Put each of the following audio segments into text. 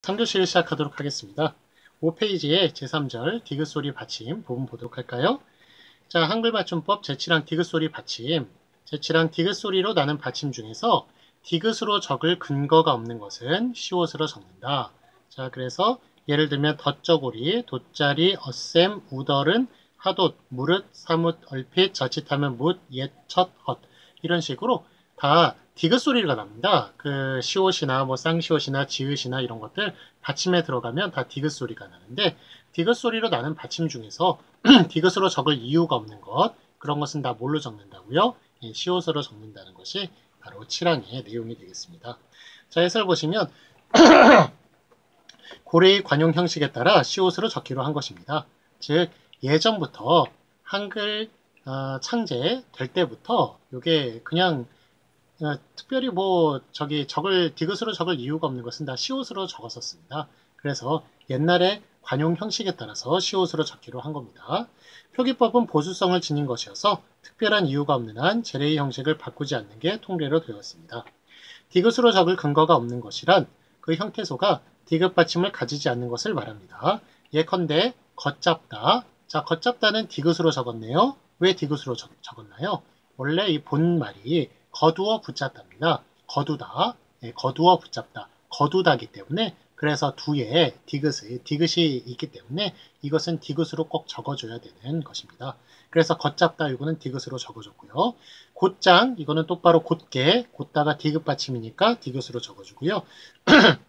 3교시를 시작하도록 하겠습니다. 5페이지의 제3절 디귿소리 받침 부분 보도록 할까요? 자, 한글 맞춤법 제7항 디귿소리 받침. 제7항 디귿소리로 나는 받침 중에서 디귿으로 적을 근거가 없는 것은 시옷으로 적는다. 자, 그래서 예를 들면 덧저고리, 돗자리, 어셈, 우덜은, 하돛, 무릇, 사뭇, 얼핏, 자칫하면 묻, 옛, 첫, 헛 이런 식으로 다 디귿 소리가 납니다. 그 시옷이나 뭐 쌍시옷이나 지읒이나 이런 것들 받침에 들어가면 다 디귿 소리가 나는데 디귿 소리로 나는 받침 중에서 디귿으로 적을 이유가 없는 것 그런 것은 다 뭘로 적는다고요? 예, 시옷으로 적는다는 것이 바로 7항의 내용이 되겠습니다. 자, 해설 보시면 고래의 관용 형식에 따라 시옷으로 적기로 한 것입니다. 즉 예전부터 한글 창제 될 때부터 이게 그냥 특별히 뭐 적을 디귿으로 적을 이유가 없는 것은 다 시옷으로 적었었습니다. 그래서 옛날에 관용 형식에 따라서 시옷으로 적기로 한 겁니다. 표기법은 보수성을 지닌 것이어서 특별한 이유가 없는 한 제레의 형식을 바꾸지 않는 게 통례로 되었습니다. 디귿으로 적을 근거가 없는 것이란 그 형태소가 디귿 받침을 가지지 않는 것을 말합니다. 예컨대 걷잡다. 자, 걷잡다는 디귿으로 적었네요. 왜 디귿으로 적었나요? 원래 이 본말이 거두어 붙잡답니다. 거두다, 거두어 붙잡다, 거두다기 때문에 그래서 두에 디귿이 있기 때문에 이것은 디귿으로 꼭 적어줘야 되는 것입니다. 그래서 걷잡다 이거는 디귿으로 적어줬고요. 곧장 이거는 똑바로 곧게 곧다가 디귿 받침이니까 디귿으로 적어주고요.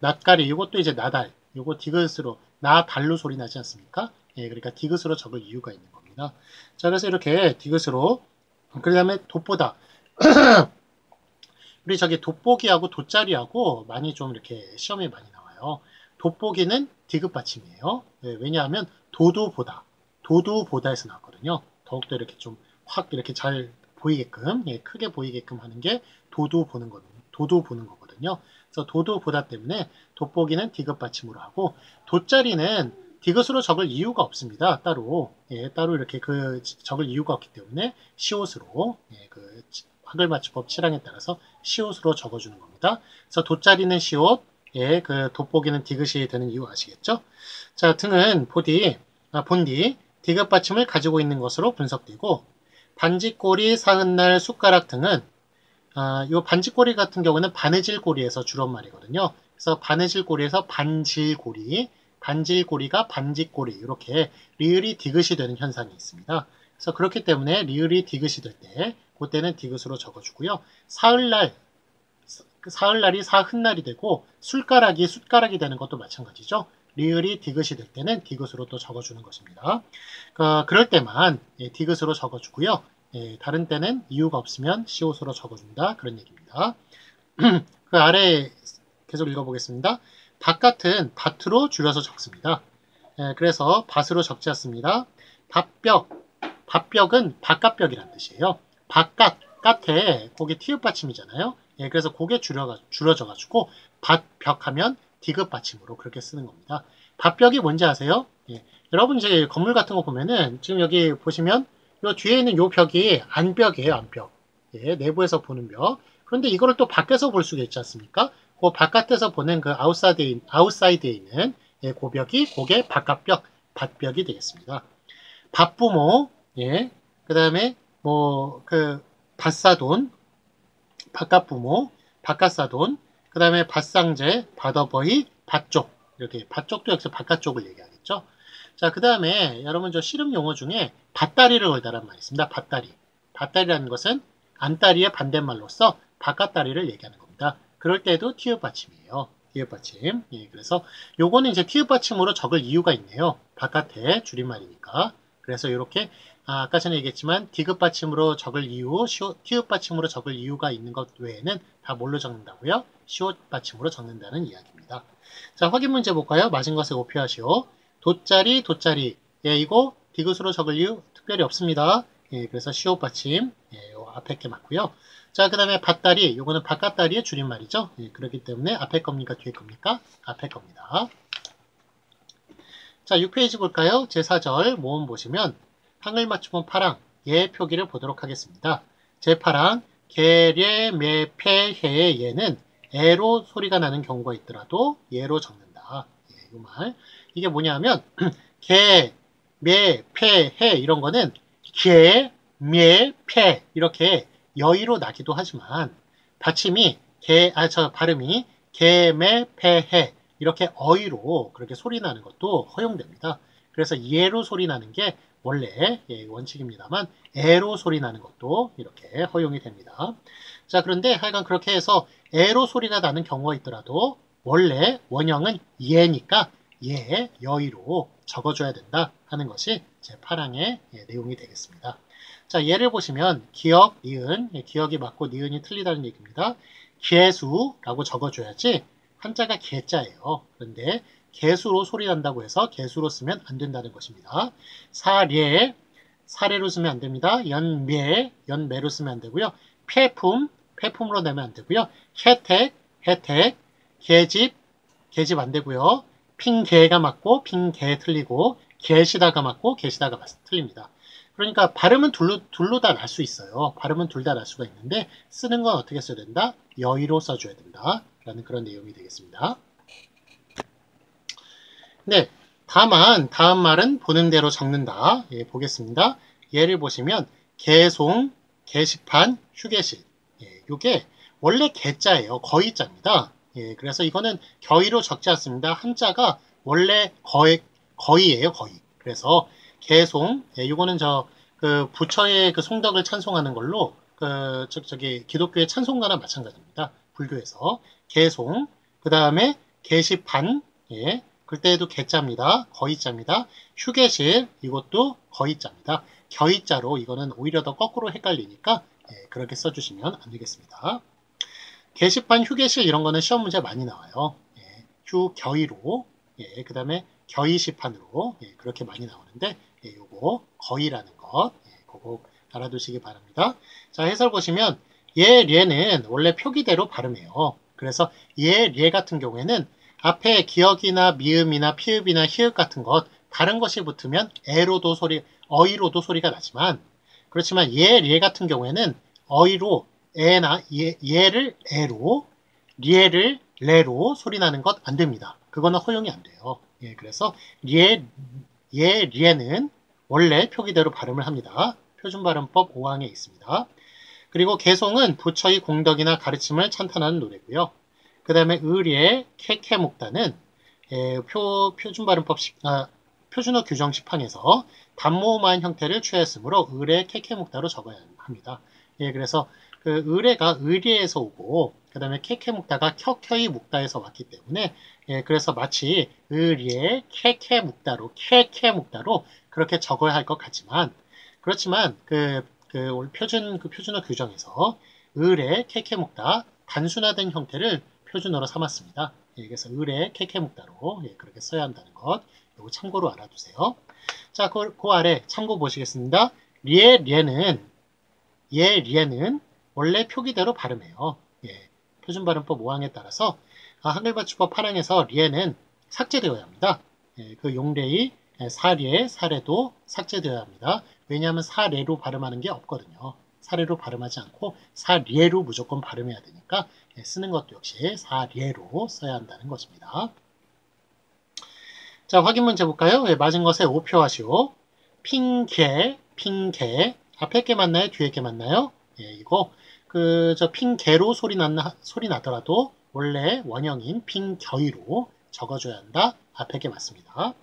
낯가리 이것도 이제 나달 이거 디귿으로 나달로 소리 나지 않습니까? 예, 그러니까 디귿으로 적을 이유가 있는 겁니다. 자, 그래서 이렇게 디귿으로 그 다음에 돋보다 우리 돋보기하고 돗자리하고 많이 좀 이렇게 시험에 많이 나와요. 돋보기는 디귿 받침이에요. 네, 왜냐하면 도두보다에서 나왔거든요. 더욱더 이렇게 좀 확 이렇게 잘 보이게끔, 예, 크게 보이게끔 하는 게 도두 보는 거거든요. 그래서 도두보다 때문에 돋보기는 디귿 받침으로 하고 돗자리는 디귿으로 적을 이유가 없습니다. 따로 이렇게 적을 이유가 없기 때문에 시옷으로 한글 맞춤법 7항에 따라서 시옷으로 적어주는 겁니다. 그래서 돗자리는 시옷, 그 돋보기는 디귿이 되는 이유 아시겠죠? 자, 등은 본디 디귿 받침을 가지고 있는 것으로 분석되고 반지꼬리, 사흔날, 숟가락 등은 이 반지꼬리 같은 경우는 바느질꼬리에서 줄임말이거든요. 그래서 바느질꼬리에서 반질꼬리가 반지꼬리 이렇게 리을이 디귿이 되는 현상이 있습니다. 그래서 그렇기 때문에 리을이 디귿이 될 때 그때는 디귿으로 적어주고요. 사흔날이 사흔날이 되고 숟가락이 되는 것도 마찬가지죠. 리을이 디귿이 될 때는 디귿으로 또 적어주는 것입니다. 그럴 때만 디귿으로 적어주고요. 다른 때는 이유가 없으면 시옷으로 적어준다. 그런 얘기입니다. 그 아래 계속 읽어보겠습니다. 밭같은 밭으로 줄여서 적습니다. 그래서 밭으로 적지 않습니다. 밭벽은 바깥벽이란 뜻이에요. 바깥에 거기 티읕 받침이잖아요. 그래서 그게 줄여져가지고 밭벽 하면 디귿 받침으로 그렇게 쓰는 겁니다. 밭벽이 뭔지 아세요? 여러분 이제 건물 같은 거 보면은 지금 여기 보시면 요 뒤에 있는 요 벽이 안벽이에요. 안벽. 내부에서 보는 벽. 그런데 이거를 또 밖에서 볼 수가 있지 않습니까? 그 바깥에서 보는 그 아웃사이드에 있는 그 벽이 그게 바깥벽, 밭벽이 되겠습니다. 밭부모, 그 다음에 밭사돈, 바깥부모, 바깥사돈, 그 다음에 밭상제, 밭어버이, 밭쪽 이렇게 밭쪽도 여기서 바깥쪽을 얘기하겠죠. 자, 그 다음에 여러분 저 씨름 용어 중에 밭다리를 걸다란 말이 있습니다. 밭다리라는 것은 안다리의 반대말로서 바깥다리를 얘기하는 겁니다. 그럴 때도 티읕 받침이에요. 티읕 받침. 그래서 요거는 이제 티읕 받침으로 적을 이유가 있네요. 바깥에 줄임말이니까. 그래서 이렇게 아까 전에 얘기했지만 디귿 받침으로 적을 이유, 티읕 받침으로 적을 이유가 있는 것 외에는 다 뭘로 적는다고요? 시옷 받침으로 적는다는 이야기입니다. 자, 확인 문제 볼까요? 맞은 것에 오표하시오. 돗자리. 이거 디귿으로 적을 이유 특별히 없습니다. 그래서 시옷 받침. 앞에 게 맞고요. 자, 그 다음에 밭다리. 이거는 바깥다리의 줄임말이죠. 그렇기 때문에 앞에 겁니까? 뒤에 겁니까? 앞에 겁니다. 자, 6페이지 볼까요? 제4절 모음 보시면 한글 맞춤법 8항 예 표기를 보도록 하겠습니다. 제8항 게레메페헤의 예는 에로 소리가 나는 경우가 있더라도 예로 적는다. 씁니다. 이 말. 이게 뭐냐면 개, 매, 패, 해 이런 거는 개, 매, 패 이렇게 여의로 나기도 하지만 받침이 발음이 개, 매, 패, 해 이렇게 어의로 그렇게 소리 나는 것도 허용됩니다. 그래서 예로 소리 나는 게 원래 원칙입니다만 에로 소리 나는 것도 이렇게 허용이 됩니다. 자, 그런데 하여간 그렇게 해서 에로 소리가 나는 경우가 있더라도 원래 원형은 예니까 예, 여의로 적어줘야 된다 하는 것이 제 8항의 내용이 되겠습니다. 자, 예를 보시면 기역, 니은, 기역이 맞고 니은이 틀리다는 얘기입니다. 개수라고 적어줘야지 한자가 개자예요. 그런데 개수로 소리 난다고 해서 개수로 쓰면 안 된다는 것입니다. 사례, 사례로 쓰면 안 됩니다. 연매, 연매로 쓰면 안 되고요. 폐품, 폐품으로 내면 안 되고요. 혜택, 혜택, 계집, 계집 안 되고요. 핑계가 맞고 핑계 틀리고 계시다가 맞고 계시다가 틀립니다. 그러니까 발음은 둘로 다 날 수 있어요. 발음은 둘 다 날 수가 있는데 쓰는 건 어떻게 써야 된다? 여의로 써줘야 된다. 라는 그런 내용이 되겠습니다. 네, 다만 다음 말은 보는 대로 적는다. 예, 보겠습니다. 예를 보시면 개송, 게시판, 휴게실. 예, 요게 원래 개자예요. 거의자입니다. 예, 그래서 이거는 겨의로 적지 않습니다. 한자가 원래 거의예요. 거의. 그래서 개송, 예, 요거는 그 부처의 그 송덕을 찬송하는 걸로 저기 기독교의 찬송가나 마찬가지입니다. 불교에서 개송, 그 다음에 게시판, 예, 그때도 개자입니다. 거의자입니다. 휴게실, 이것도 거의자입니다. 겨의자로 이거는 오히려 더 거꾸로 헷갈리니까 예, 그렇게 써주시면 안 되겠습니다. 게시판, 휴게실 이런 거는 시험 문제 많이 나와요. 예, 휴겨의로, 예, 그 다음에 겨의시판으로 예, 그렇게 많이 나오는데 예, 요거 거의라는 것, 예, 그거 알아두시기 바랍니다. 자, 해설 보시면 예, 례는 원래 표기대로 발음해요. 그래서 예, 례 같은 경우에는 앞에 기역이나 미음이나 피읍이나 히읗 같은 것 다른 것이 붙으면 어의로도 소리가 나지만 그렇지만 예, 례 같은 경우에는 어의로 에나 예를 에로 리에를 레로 소리 나는 것 안 됩니다. 그거는 허용이 안 돼요. 예, 그래서 리에는 원래 표기대로 발음을 합니다. 표준발음법 5항에 있습니다. 그리고 개송은 부처의 공덕이나 가르침을 찬탄하는 노래고요. 그 다음에 의리의 케케묵다는 표준어 규정 10항에서 단모음한 형태를 취했으므로 의례 케케묵다로 적어야 합니다. 예, 그래서 그 의례가 의리에서 오고 그 다음에 케케묵다가 켜켜이 묵다에서 왔기 때문에 예, 그래서 마치 의리의 케케묵다로 그렇게 적어야 할 것 같지만 그렇지만 표준어 규정에서 의례 케케묵다 단순화된 형태를 표준어로 삼았습니다. 예, 그래서 의례 케케묵다로 예, 그렇게 써야 한다는 것 이거 참고로 알아두세요. 자, 그 아래 참고 보시겠습니다. 리에는 원래 표기대로 발음해요. 예, 표준발음법 5항에 따라서 한글맞춤법 8항에서 리에는 삭제되어야 합니다. 예, 그 용례의 사례도 삭제되어야 합니다. 왜냐하면 사례로 발음하는 게 없거든요. 사례로 발음하지 않고 사례로 무조건 발음해야 되니까 예, 쓰는 것도 역시 사례로 써야 한다는 것입니다. 자, 확인 문제 볼까요? 예, 맞은 것에 5표 하시오. 핑계 앞에 게 맞나요? 뒤에 게 맞나요? 예, 이거 핑계로 소리 나더라도 원래 원형인 핑겨이로 적어줘야 한다. 앞에 게 맞습니다.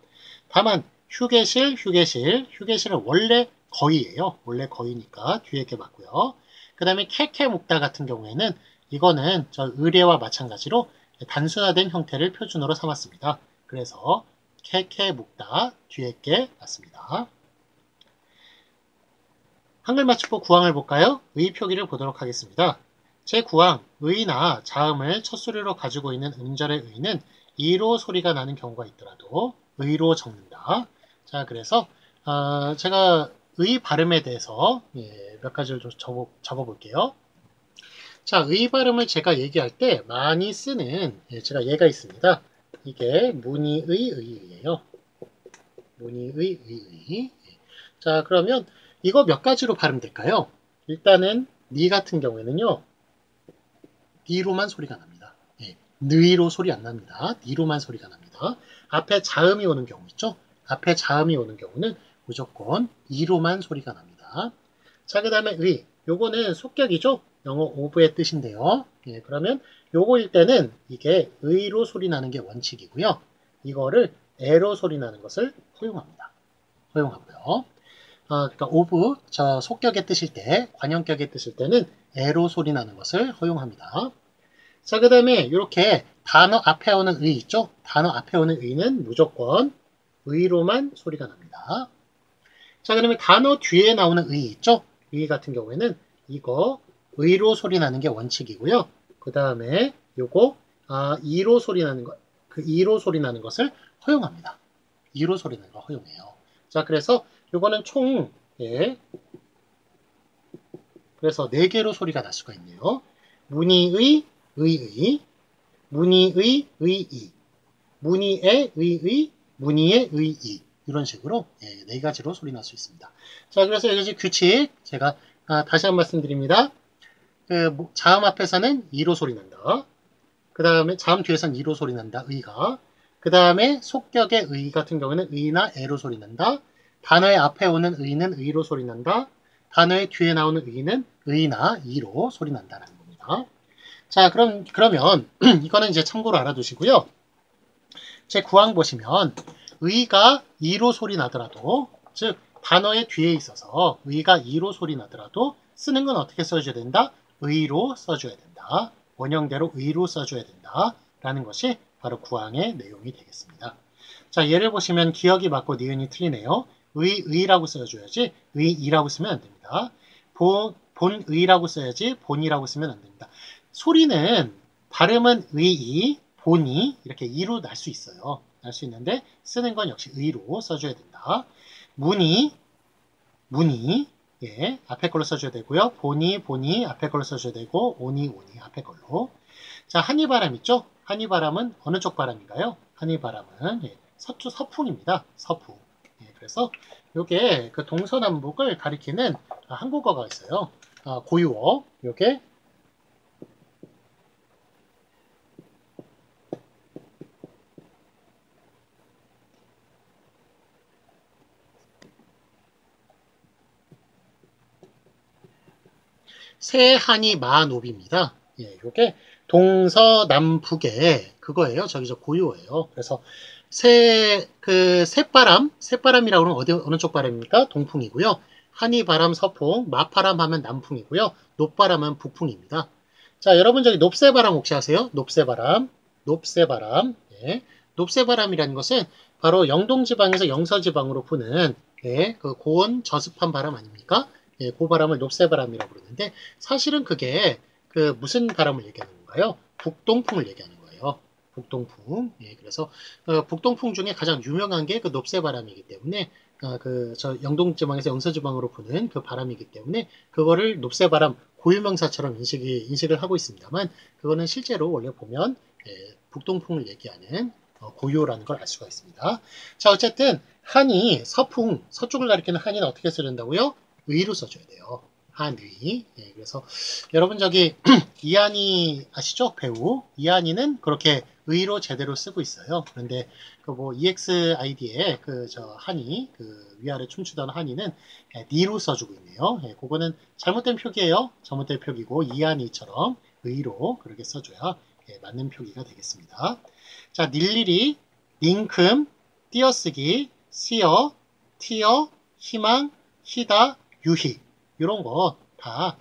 다만 휴게실은 원래 거의예요. 원래 거의니까 뒤에 게 맞고요. 그 다음에 케케묵다 같은 경우에는 이거는 의례와 마찬가지로 단순화된 형태를 표준어로 삼았습니다. 그래서 케케묵다 뒤에 게 맞습니다. 한글맞춤법 9항을 볼까요? 의 표기를 보도록 하겠습니다. 제9항 의나 자음을 첫 소리로 가지고 있는 음절의 의는 이로 소리가 나는 경우가 있더라도 의로 적는다. 자, 그래서 제가 의 발음에 대해서 예, 몇 가지를 좀 적어볼게요. 자, 의 발음을 제가 얘기할 때 많이 쓰는 제가 예가 있습니다. 이게 문의의 의예요. 문의의 의. 자, 그러면 이거 몇 가지로 발음될까요? 일단은 니 같은 경우에는요. 니로만 소리가 납니다. 예, 느이로 소리 안 납니다. 니로만 소리가 납니다. 자, 앞에 자음이 오는 경우 있죠? 앞에 자음이 오는 경우는 무조건 이로만 소리가 납니다. 자, 그 다음에 의. 요거는 속격이죠? 영어 of의 뜻인데요. 예, 그러면 요거일 때는 이게 의로 소리 나는 게 원칙이고요. 이거를 에로 소리 나는 것을 허용합니다. 허용하고요. 그러니까 of, 저 속격의 뜻일 때, 관형격의 뜻일 때는 에로 소리 나는 것을 허용합니다. 자, 그 다음에 이렇게 단어 앞에 오는 의 있죠? 단어 앞에 오는 의는 무조건 의로만 소리가 납니다. 자, 그러면 단어 뒤에 나오는 의 있죠? 의 같은 경우에는 이거 의로 소리 나는 게 원칙이고요. 그 다음에 요거 이로 소리 나는 것, 그 이로 소리 나는 것을 허용합니다. 이로 소리 나는 걸 허용해요. 자, 그래서 요거는 총 그래서 4개로 소리가 날 수가 있네요. 문의의, 의의, 문의의, 의의, 문의의, 의의, 문의의, 의의 이런 식으로 4가지로 소리 날 수 있습니다. 자, 그래서 여기 규칙 제가 다시 한 말씀 드립니다. 그 자음 앞에서는 이로 소리 난다. 그 다음에 자음 뒤에서는 이로 소리 난다. 의가. 그 다음에 속격의 의 같은 경우는 의나 에로 소리 난다. 단어의 앞에 오는 의는 의로 소리 난다. 단어의 뒤에 나오는 의는 의나 이로 소리 난다라는 겁니다. 자, 그러면 이거는 이제 참고로 알아두시고요. 제 구항 보시면 의가 이로 소리 나더라도, 즉 단어의 뒤에 있어서 의가 이로 소리 나더라도 쓰는 건 어떻게 써줘야 된다? 의로 써줘야 된다. 원형대로 의로 써줘야 된다. 라는 것이 바로 구항의 내용이 되겠습니다. 자, 예를 보시면 기억이 맞고 니은이 틀리네요. 의라고 써줘야지 의이라고 쓰면 안 됩니다. 본의라고 써야지 본이라고 쓰면 안 됩니다. 소리는 발음은 의이, 본이 이렇게 이로 날 수 있어요. 날 수 있는데 쓰는 건 역시 의로 써줘야 된다. 문이 앞에 걸로 써줘야 되고요. 본이 앞에 걸로 써줘야 되고 오니 앞에 걸로. 자, 한이바람 있죠? 한이바람은 어느 쪽 바람인가요? 한이바람은 서풍입니다. 서풍. 그래서 요게 그 동서남북을 가리키는 한국어가 있어요. 고유어. 요게 세한이 마노비입니다. 요게 동서남북의 그거예요. 저기 저 고유어예요. 그래서 새바람이라고 하면 어느 쪽 바람입니까? 동풍이고요. 한이바람 서풍, 마바람 하면 남풍이고요. 높바람은 북풍입니다. 자, 여러분 저기 높새바람 혹시 아세요? 높새바람. 높새바람이라는 것은 바로 영동지방에서 영서지방으로 부는 그 고온 저습한 바람 아닙니까? 그 바람을 높새바람이라고 그러는데 사실은 그게 그 무슨 바람을 얘기하는 건가요? 북동풍을 얘기하는 거예요. 북동풍. 그래서 북동풍 중에 가장 유명한 게 그 높새바람이기 때문에 저 영동지방에서 영서지방으로 부는 그 바람이기 때문에 그거를 높새바람 고유명사처럼 인식을 하고 있습니다만 그거는 실제로 원래 보면 북동풍을 얘기하는 고유어라는 걸 알 수가 있습니다. 자, 어쨌든 한이 서풍, 서쪽을 가리키는 한이는 어떻게 써야 된다고요? 의로 써줘야 돼요. 한의. 그래서 여러분 저기 이한이 아시죠? 배우 이한이는 그렇게 의로 제대로 쓰고 있어요. 그런데 그 뭐 EXID에 그 저 한이 그 위아래 춤추던 한이는 니로 써주고 있네요. 그거는 잘못된 표기예요. 잘못된 표기고 이한이처럼 의로 그렇게 써줘야 맞는 표기가 되겠습니다. 자, 일일이, 링큼, 띄어쓰기, 시어, 티어, 희망, 희다, 유희 이런 거 다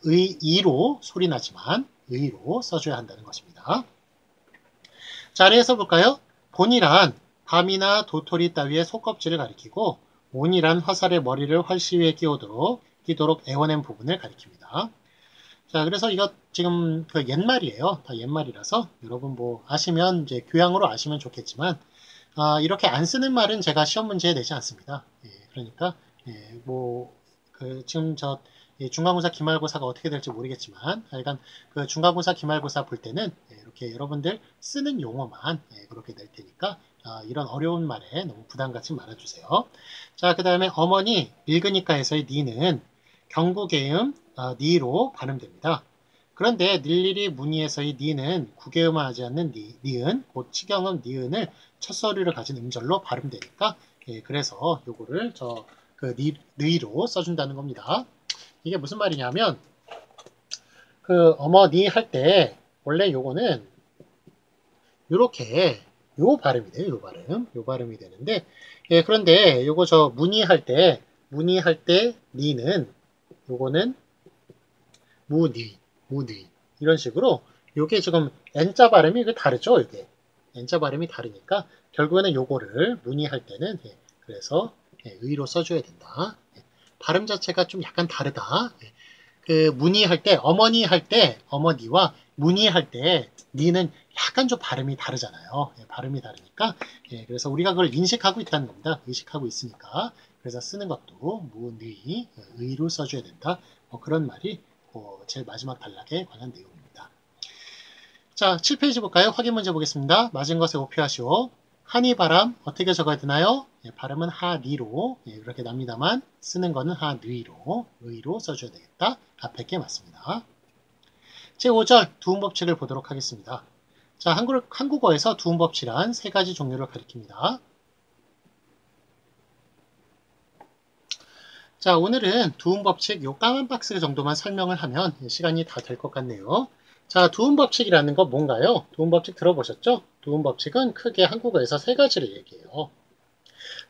의로 소리 나지만 의로 써줘야 한다는 것입니다. 자, 아래에서 볼까요? 본이란 밤이나 도토리 따위의 속껍질을 가리키고 온이란 화살의 머리를 활시 위에 끼도록 애워낸 부분을 가리킵니다. 자, 그래서 이거 지금 그 옛말이에요. 다 옛말이라서 여러분 뭐 아시면 이제 교양으로 아시면 좋겠지만 이렇게 안 쓰는 말은 제가 시험 문제에 내지 않습니다. 그러니까 지금 저 중간고사 기말고사가 어떻게 될지 모르겠지만 하여간 그 중간고사 기말고사 볼 때는 이렇게 여러분들 쓰는 용어만 그렇게 낼 테니까 이런 어려운 말에 너무 부담 갖지 말아주세요. 자, 그 다음에 어머니 읽으니까에서의 니는 경구개음 니로 발음됩니다. 그런데 늘일이 문의에서의 니는 구개음하지 않는 니은, 곧 치경음 니은을 첫 소리를 가진 음절로 발음되니까 그래서 요거를 그 느이로 써준다는 겁니다. 이게 무슨 말이냐면 그 어머니 할 때 원래 요거는 요렇게 요 발음이 돼요. 요 발음이 되는데 그런데 요거 문의할 때 니는 요거는 무니 이런 식으로 요게 지금 N자 발음이 다르죠. 이게 N자 발음이 다르니까 결국에는 요거를 문의할 때는 그래서 의로 써줘야 된다. 발음 자체가 좀 약간 다르다. 그 문의할 때 어머니 할 때 어머니와 문의할 때 니는 약간 좀 발음이 다르잖아요. 발음이 다르니까 그래서 우리가 그걸 인식하고 있다는 겁니다. 의식하고 있으니까 그래서 쓰는 것도 무니 의로 써줘야 된다. 그런 말이 제일 마지막 단락에 관한 내용입니다. 자, 7페이지 볼까요? 확인 문제 보겠습니다. 맞은 것에 오표하시오. 한이바람 어떻게 적어야 되나요? 발음은 하니로 이렇게 납니다만 쓰는 거는 하느이로 의로 써줘야 되겠다. 앞에 게 맞습니다. 제5절 두음법칙을 보도록 하겠습니다. 자, 한국어에서 두음법칙은 세 가지 종류를 가리킵니다. 자, 오늘은 두음법칙 요 까만 박스 정도만 설명을 하면 시간이 다 될 것 같네요. 자, 두음법칙이라는 건 뭔가요? 두음법칙 들어보셨죠? 두음법칙은 크게 한국어에서 세 가지를 얘기해요.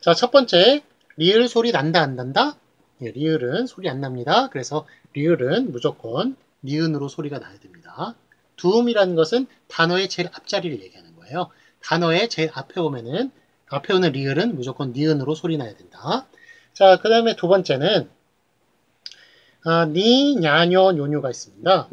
자, 첫 번째, 리을 소리 난다, 안 난다? 리을은 소리 안 납니다. 그래서 리을은 무조건 니은으로 소리가 나야 됩니다. 두음이라는 것은 단어의 제일 앞자리를 얘기하는 거예요. 단어의 제일 앞에 오는 리을은 무조건 니은으로 소리 나야 된다. 자, 그 다음에 두 번째는 니, 냐녀, 요뇨가 있습니다.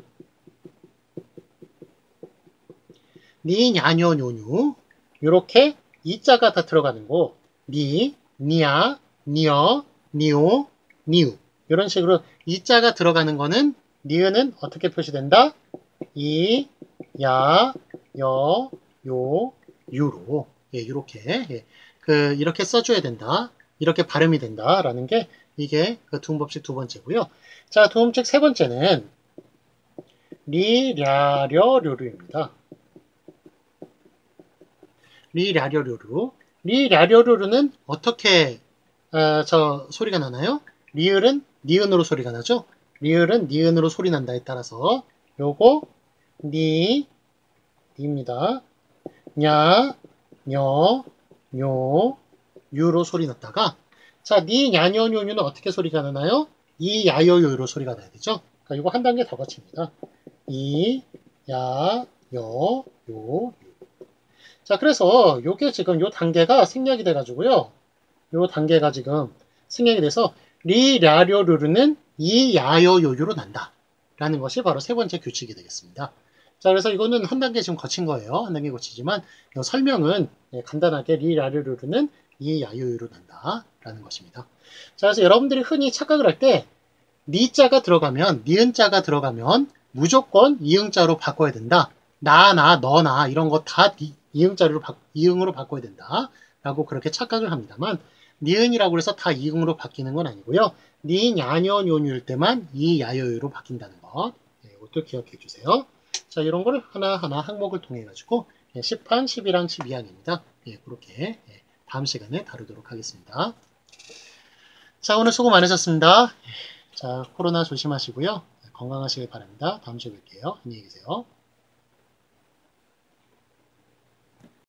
니, 냐녀, 요뇨 이렇게 이자가 다 들어가는 거 니, 니야, 니어, 니오, 니우 이런 식으로 이자가 들어가는 거는 니은은 어떻게 표시된다? 이, 야, 여, 요, 유로 이렇게 이렇게 써줘야 된다. 이렇게 발음이 된다라는 게 이게 그 두음법칙 두 번째고요. 자, 두음법칙 세 번째는 리, 랴, 려, 료류입니다. 리, 랴, 려, 료류. 리, 랴, 려, 료류는 어떻게 소리가 나나요? 리을은 니은으로 소리가 나죠? 리을은 니은으로 소리 난다에 따라서 요거 니입니다. 냐, 녀, 뇨, 유로 소리 났다가 자, 니, 냐, 녀, 뇨, 유는 어떻게 소리가 나나요? 이, 야, 여, 요로 소리가 나야 되죠? 그러니까 이거 한 단계 더 거칩니다. 이, 야, 여, 요, 유. 자, 그래서 요게 지금 요 단계가 생략이 돼가지고요. 요 단계가 지금 생략이 돼서 리, 랴, 려, 르르는 이, 야, 여, 요, 유로 난다. 라는 것이 바로 세 번째 규칙이 되겠습니다. 자, 그래서 이거는 한 단계 지금 거친 거예요. 한 단계 거치지만 설명은 간단하게 리, 랴, 려, 르르는 이, 야, 여, 요로 난다. 라는 것입니다. 자, 그래서 여러분들이 흔히 착각을 할 때 니자가 들어가면 니은자가 들어가면 무조건 이응자로 바꿔야 된다. 나나 너나 이런 거 다 이응으로 바꿔야 된다. 라고 그렇게 착각을 합니다만 니은이라고 해서 다 이응으로 바뀌는 건 아니고요. 니, 냐녀, 뇨일 때만 이, 야여유로 바뀐다는 것. 이것도 기억해 주세요. 자, 이런 거를 하나하나 항목을 통해 가지고 10판, 11항, 12항입니다. 그렇게 다음 시간에 다루도록 하겠습니다. 자, 오늘 수고 많으셨습니다. 자, 코로나 조심하시고요. 건강하시길 바랍니다. 다음 주에 뵐게요. 안녕히 계세요.